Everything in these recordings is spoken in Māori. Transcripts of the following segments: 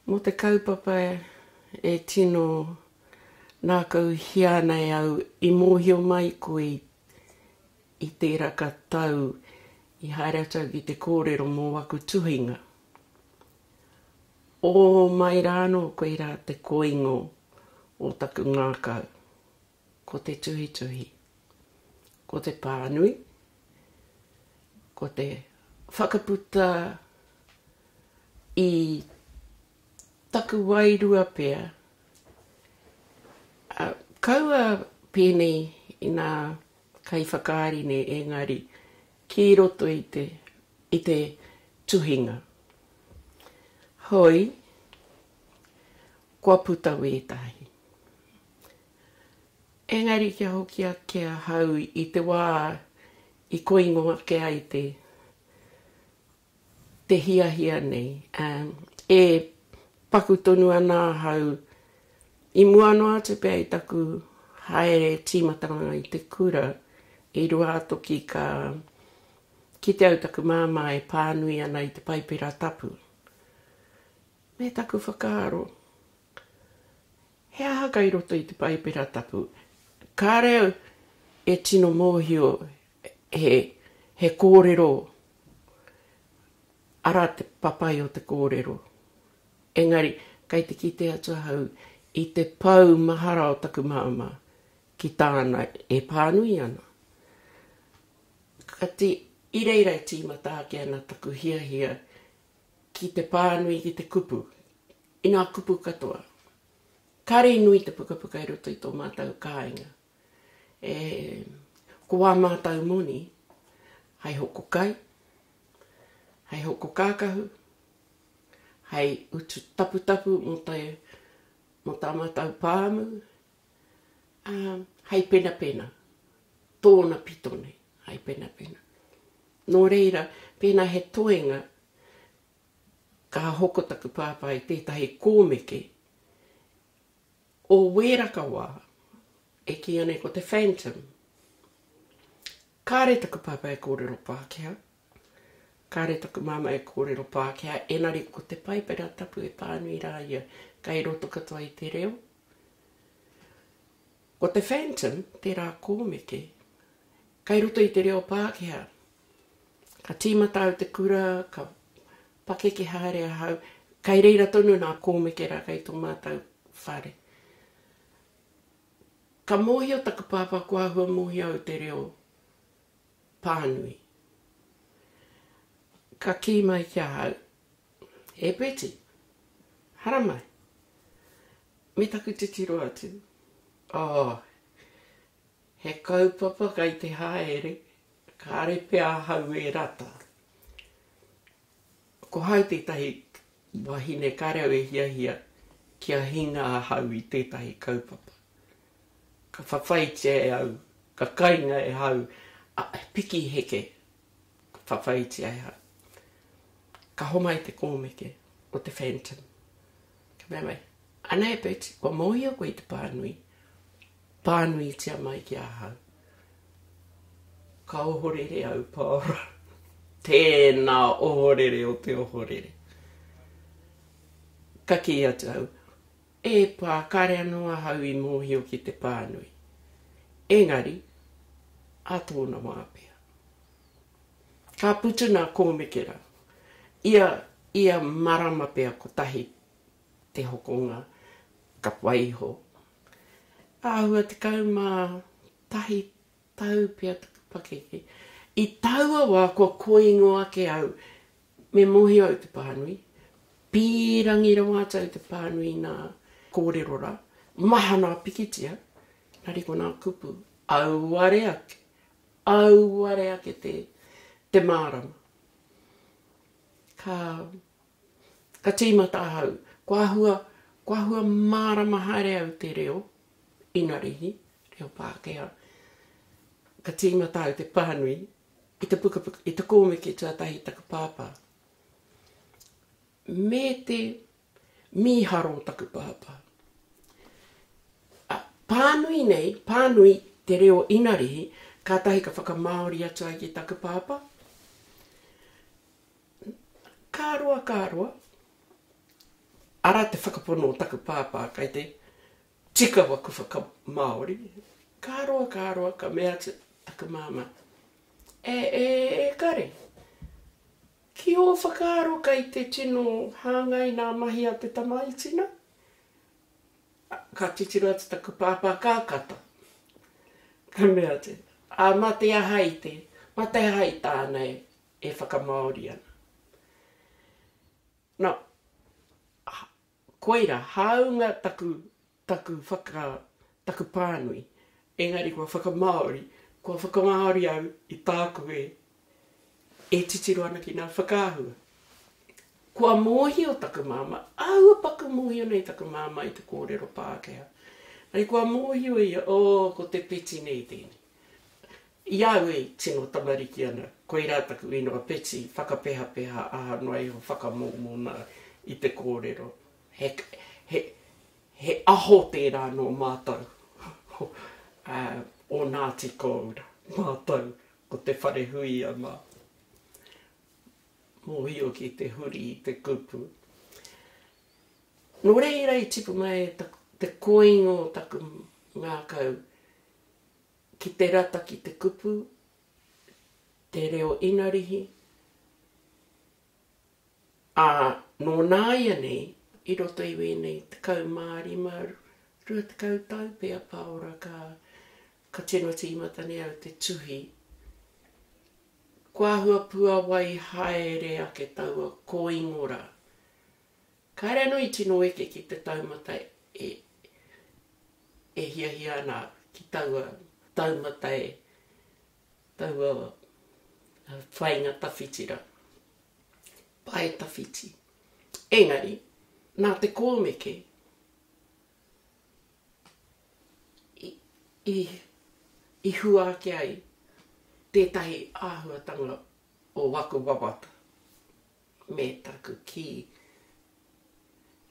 Mo te kaupapa e tino nā kau hianei au I mōhio mai koe I te raka tau I haere atau ki te kōrero mō waku tuhinga. O mai rāno koe rā te koingo o taku ngākau. Ko te tuhi tuhi. Ko te pānui. Ko te whakaputa I taku wairua pea. Kaua pēnei I nā kai whakaarine engari ki roto I te tuhinga. Hoi, kua puta wētahi. Engari kia hoki a kia hau I te wā I koingo ake ai te hia hia nei. E paku tonu ana hau I mua noa te pēi taku haere tīmatanga I te kura I rua toki ki te au taku māma e pānui ana I te paipira tapu. Me taku whakaaro. He aha kai roto I te paipira tapu. Ka reo e tino mōhio he kōrero. Ara te papai o te kōrero. Engari, kai te kite atu hau I te pau mahara o taku māma ki tāna e pānui ana. Ka te ireira e tīmata ake ana taku hia hia ki te pānui ki te kupu. I nā kupu katoa. Kare nui te pukapuka I roto I tō mātau kāinga. Ko wā mātau moni, hei hoko kai, hei hoko kākahu, hei utu tapu tapu mo tā mātau pāmu, hei pena pena, tōna pitone, hei pena pena. Nō reira, pena he toenga, ka hoko taku pāpai tētahi kōmeke, o wēraka wā, e ki ane ko te phantom. Kāre taku pāpai e kōrero Pākehā, kāre taku māma e kōrero Pākehā, enari ko te paipera tapu e pānui rā ia, kai roto katoa I te reo. Ko te phantom, te rā kōmeke, kai roto I te reo Pākehā. Ka tīmatau te kura, ka pake ki haere a hau, kai reira tonu nā kōmeke rā kai tō mātau whare. Ka mōhio taku pāpā kua hua mōhio au te reo pānui. Ka ki mai kia hau, e peti, hara mai. Me taku te tiro atu. He kaupapa kai te haere, ka are pea hau e rata. Ko hau tētahi wahine kareo e hia hia kia hinga a hau I tētahi kaupapa. Ka whawhaitia e au, ka kainga e hau, piki heke, ka whawhaitia e hau. Ka homai te kōmeke o te phantom. Ka mea mai, ana e peti, kua mōhia koe I te pānui, pānui tia mai ki a hau. Ka ohorere au pāora. Tēnā ohorere o te ohorere. Ka ki atu au. E pā kare anoa hau I mōhio ki te pānui. Engari, a tōna māpea. Ka putu nā kōmekera. Ia marama pea ko tahi te hokonga ka waiho. Āhua te kaumā tahi tau pea taku pakeke. I taua wā kua koingo ake au me mōhio au te pānui. Pīrangi rawata au te pānui nā kōrero rā. Maha nā pikitia. Nari ko nā kupu. Auare ake. Auare ake te mārama. Ka tīmata hau. Kua hua mārama haere au te reo. Inarihi. Reo Pākehā. Ka tīmata au te pānui. I te pukapuka. I te kōmeke tuatahi taku pāpā. Me te mīharo taku pāpā. Pānui nei, pānui te reo inarihi, ka tahi ka whakamaori atu ai ki taku pāpā. Kāroa. ara te whakapono o taku pāpā kai te tika waku whakamaori. Kāroa ka mea te taku māma. Kare. Ki o whakaaro kai te tino hāngai nā mahi a te tamaitina. Ka titiro atu taku pāpā kākata. Ka mea te. Ma te ahai te. Ma te ahai tānei e whakamaori ana. No, koira, haunga taku pānui. Engari kua whakamaori, kua whakamaori au i tāku e titiro ana ki nā whakāhua. Kua mōhi o taku māma, aua paku mōhi o nei taku māma i te kōrero Pākehā. Nei kua mōhi o ia, ko te peti nei tēnei. Iau e tino tamariki ana, koira taku inoa peti, whakapeha aha noai o whakamōmona i te kōrero. He aho tērā no mātau. O Ngāti Kōura, mātau, ko te whare hui a mā. Mōhi o ki te huri i te kupu. Nō reira i tipu mai te koingo taku ngā kau. Ki te rata ki te kupu, te reo inarihi. Nō nāia nei, i roto i wēnei te kau māri maru, rua te kau tau pēa paora ka tino tīmatane au te tuhi. Kua hua pua wai haere ake taua ko ingora. Kaere anui tino eke ki te taumata e hia ana ki taua taumata taua whainga tawhitira. Pai tawhiti. Engari, nā te kōmeke, i hua ake ai tētahi āhuatanga o waku wawata me taku ki.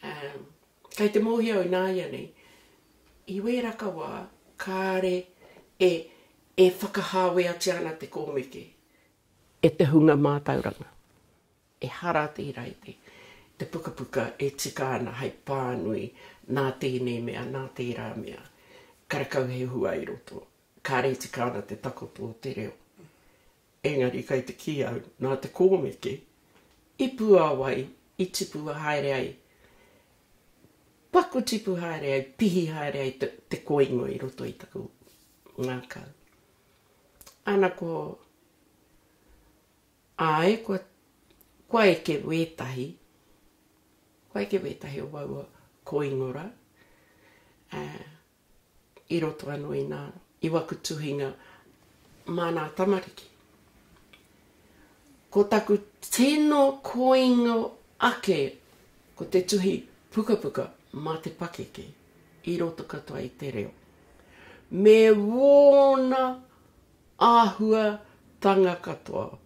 Kei te mōhi au nāia nei, i wēraka wā, kāre e whakahāwe ati ana te kōmeke. E te hunga mātauranga. E hara te iraite. Te pukapuka e tika ana hei pānui nā tēnei mea, nā tērā mea. Karakau he hua i roto. Kāre tika ana te takoto o te reo. Engari kai te ki au, nā te kōmeke, i pua wai, i tipua haere ai. Paku tipu haere ai, pihi haere ai te koingo i roto i taku ngā kau. Ana ko, kua eke wētahi o waua koingora, i roto anō i nā iwaku tuhinga mana tamariki. Ko taku tino koingo ake, ko te tuhi pukapuka mā te pakeke, i roto katoa i te reo. Me wōna āhua tanga katoa,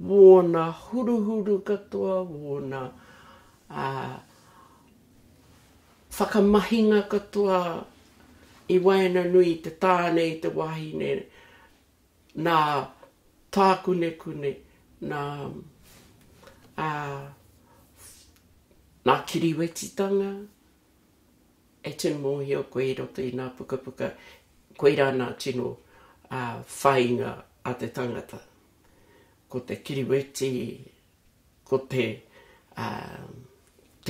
wōna huruhuru katoa, wōna whakamahinga katoa, i waena nui te tānei te wahine, nā tākune, nā kiriwetitanga, e tino mōhi o koe i roto i nā pukapuka, koe rāna tino whainga a te tangata. Ko te kiriweti, ko te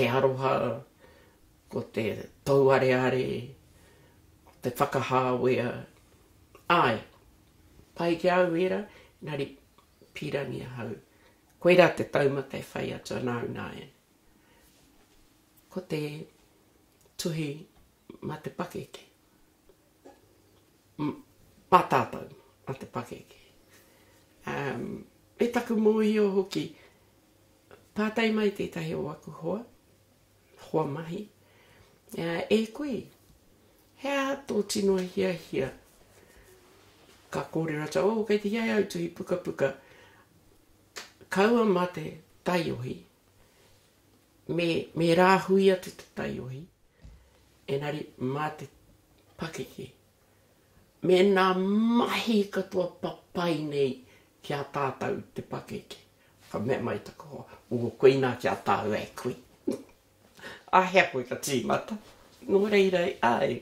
aroha, ko te tauareare, ko te whakahāwea. Ai, pai ki au era, nari pirangi a hau. Koe rā te taumata e whai atu anau nāien. Ko te tuhi ma te pakeke. Patātau ma te pakeke. E taku mōhi o hoki, pātai mai tētahi o aku hoa mahi. E koe, hea tō tino hia. Ka kōre rata, kei te hiai au tuhi pukapuka, kaua ma te taiohi, me rāhui atu te taiohi, enari mā te pakeke. Me nā mahi katoa papai nei ki a tātau te pakeke. Ka mea mai tako hoa, koe nā ki a tāu e koe. a hea koe ka tīmata. Nō reirei ai,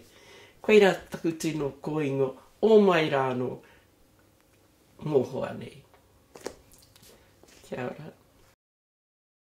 koe rā taku tino koingo o mai rāno mōhua nei. Kia ora.